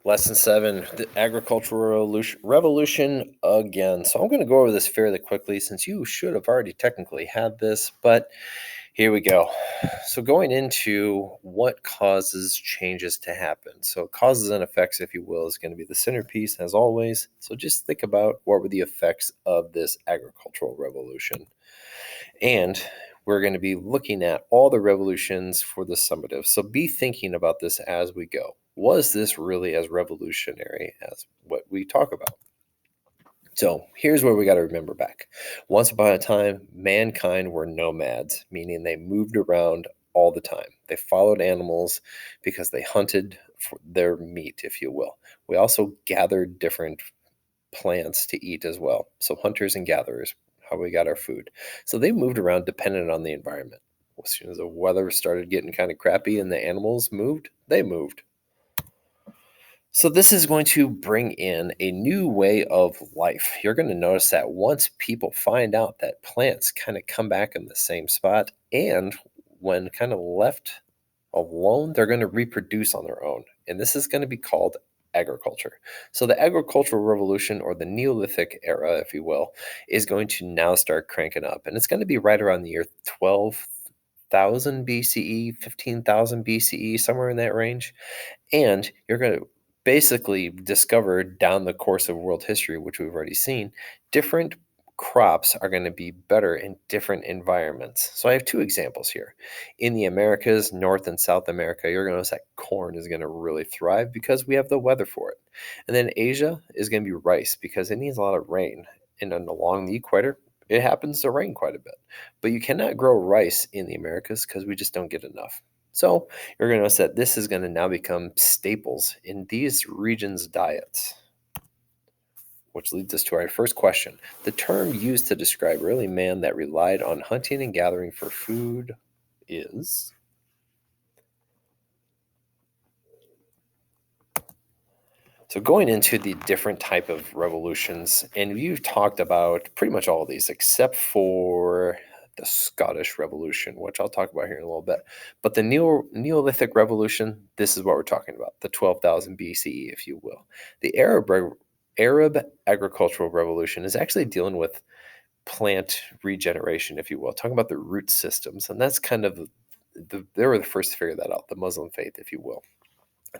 Lesson 7, the agricultural revolution again. So I'm going to go over this fairly quickly since you should have already technically had this, but here we go. So going into what causes changes to happen. So causes and effects, if you will, is going to be the centerpiece as always. So just think about what were the effects of this agricultural revolution. And we're going to be looking at all the revolutions for the summative. So be thinking about this as we go. Was this really as revolutionary as what we talk about? So here's where we got to remember back. Once upon a time, mankind were nomads, meaning they moved around all the time. They followed animals because they hunted for their meat, if you will. We also gathered different plants to eat as well. So hunters and gatherers, how we got our food. So they moved around dependent on the environment. As soon as the weather started getting kind of crappy and the animals moved, they moved. So this is going to bring in a new way of life. You're going to notice that once people find out that plants kind of come back in the same spot, and when kind of left alone, they're going to reproduce on their own. And this is going to be called agriculture. So the agricultural revolution, or the Neolithic era, if you will, is going to now start cranking up. And it's going to be right around the year 12,000 BCE, 15,000 BCE, somewhere in that range. And you're going to basically discover down the course of world history, which we've already seen, different crops are going to be better in different environments. So I have two examples here. In the Americas, North and South America, you're going to notice that corn is going to really thrive because we have the weather for it. And then Asia is going to be rice because it needs a lot of rain. And then along the equator, it happens to rain quite a bit. But you cannot grow rice in the Americas because we just don't get enough. So you're going to notice that this is going to now become staples in these regions' diets, which leads us to our first question. The term used to describe early man that relied on hunting and gathering for food is... So going into the different type of revolutions, and you've talked about pretty much all of these except for the Scottish Revolution, which I'll talk about here in a little bit. But the Neolithic Revolution, this is what we're talking about, the 12,000 BCE, if you will. The Arab Agricultural Revolution is actually dealing with plant regeneration, if you will, talking about the root systems. And that's kind of they were the first to figure that out, the Muslim faith, if you will.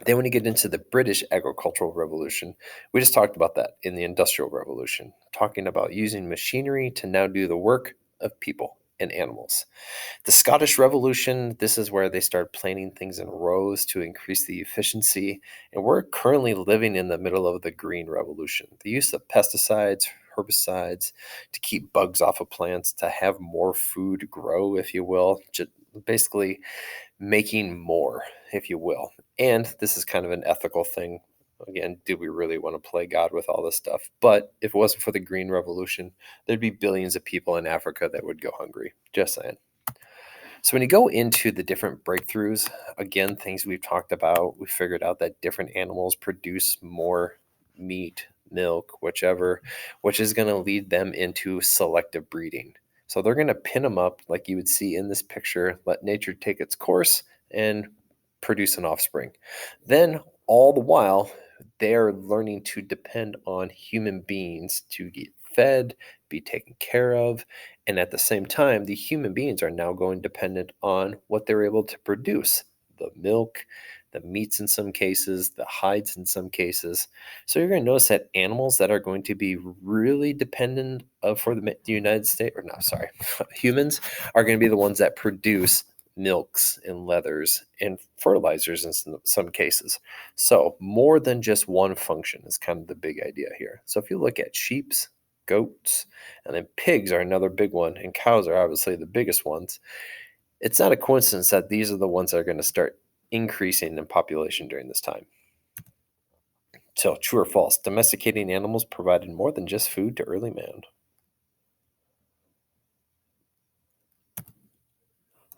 Then when you get into the British agricultural revolution, we just talked about that in the Industrial Revolution, talking about using machinery to now do the work of people and animals. The Scottish Revolution, this is where they start planting things in rows to increase the efficiency. And we're currently living in the middle of the Green Revolution. The use of pesticides, herbicides to keep bugs off of plants, to have more food grow, if you will, basically making more, if you will. And this is kind of an ethical thing. Again, do we really want to play God with all this stuff? But if it wasn't for the Green Revolution, there'd be billions of people in Africa that would go hungry. Just saying. So when you go into the different breakthroughs, again, things we've talked about, we figured out that different animals produce more meat, milk, whichever, which is going to lead them into selective breeding. So they're going to pin them up like you would see in this picture, let nature take its course and produce an offspring. Then all the while, they're learning to depend on human beings to get fed, be taken care of, and at the same time, the human beings are now going dependent on what they're able to produce, the milk, the meats in some cases, the hides in some cases. So you're going to notice that animals that are going to be really dependent for the United States, or no, sorry, humans are going to be the ones that produce milks and leathers and fertilizers in some cases. So more than just one function is kind of the big idea here. So if you look at sheep's, goats, and then pigs are another big one, and cows are obviously the biggest ones. It's not a coincidence that these are the ones that are going to start increasing in population during this time. So, true or false, domesticating animals provided more than just food to early man.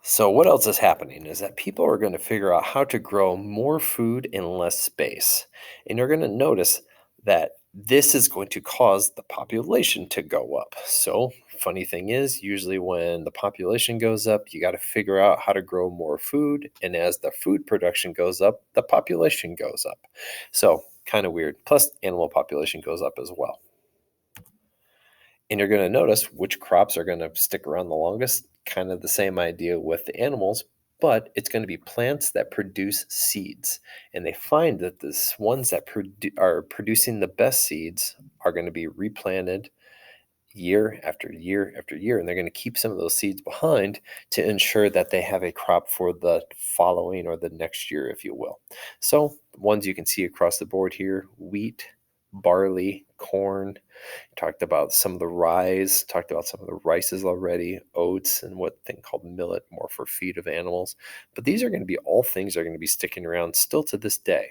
So, what else is happening is that people are going to figure out how to grow more food in less space. And you're going to notice that this is going to cause the population to go up. So, funny thing is, usually when the population goes up, you got to figure out how to grow more food. And as the food production goes up, the population goes up. So, Kind of weird. Plus, animal population goes up as well. And you're going to notice which crops are going to stick around the longest. Kind of the same idea with the animals, but it's going to be plants that produce seeds. And they find that the ones that are producing the best seeds are going to be replanted year after year after year. And they're going to keep some of those seeds behind to ensure that they have a crop for the following or the next year, if you will. So, ones you can see across the board here: wheat, barley, corn. Talked about some of the rye, talked about some of the rices already, oats, and what thing called millet, more for feed of animals. But these are going to be all things that are going to be sticking around still to this day.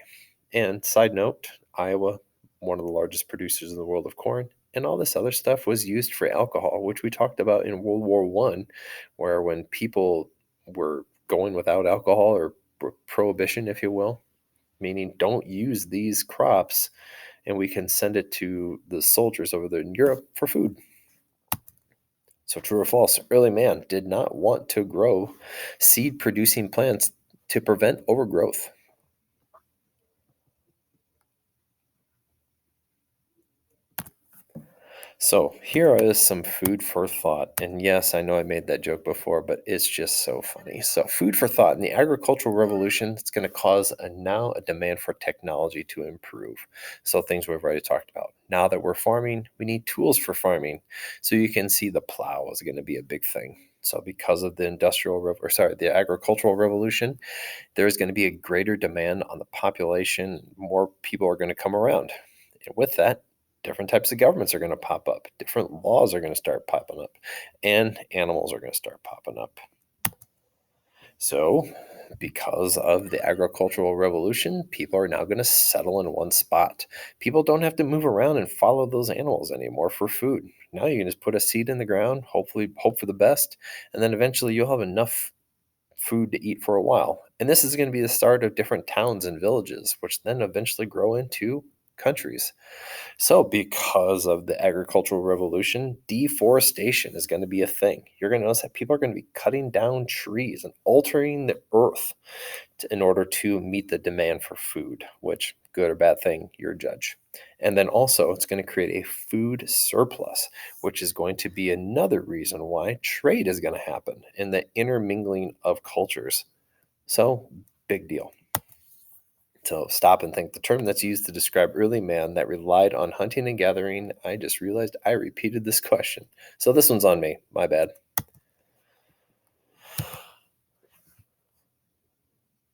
And side note, Iowa, one of the largest producers in the world of corn, and all this other stuff was used for alcohol, which we talked about in World War One, where when people were going without alcohol or prohibition, if you will, meaning don't use these crops, and we can send it to the soldiers over there in Europe for food. So, true or false, early man did not want to grow seed producing plants to prevent overgrowth. So, here is some food for thought. And yes, I know I made that joke before, but it's just so funny. So, food for thought: in the agricultural revolution, it's going to cause now a demand for technology to improve. So, things we've already talked about. Now that we're farming, we need tools for farming. So, you can see the plow is going to be a big thing. So, because of the the agricultural revolution, there's going to be a greater demand on the population. More people are going to come around. And with that, different types of governments are going to pop up. Different laws are going to start popping up. And animals are going to start popping up. So, because of the agricultural revolution, people are now going to settle in one spot. People don't have to move around and follow those animals anymore for food. Now you can just put a seed in the ground, hopefully hope for the best, and then eventually you'll have enough food to eat for a while. And this is going to be the start of different towns and villages, which then eventually grow into countries. So, because of the agricultural revolution, deforestation is going to be a thing. You're going to notice that people are going to be cutting down trees and altering the earth in order to meet the demand for food, which, good or bad thing, you're a judge. And then also, it's going to create a food surplus, which is going to be another reason why trade is going to happen in the intermingling of cultures. So, big deal. So, stop and think: the term that's used to describe early man that relied on hunting and gathering. I just realized I repeated this question. So, this one's on me. My bad.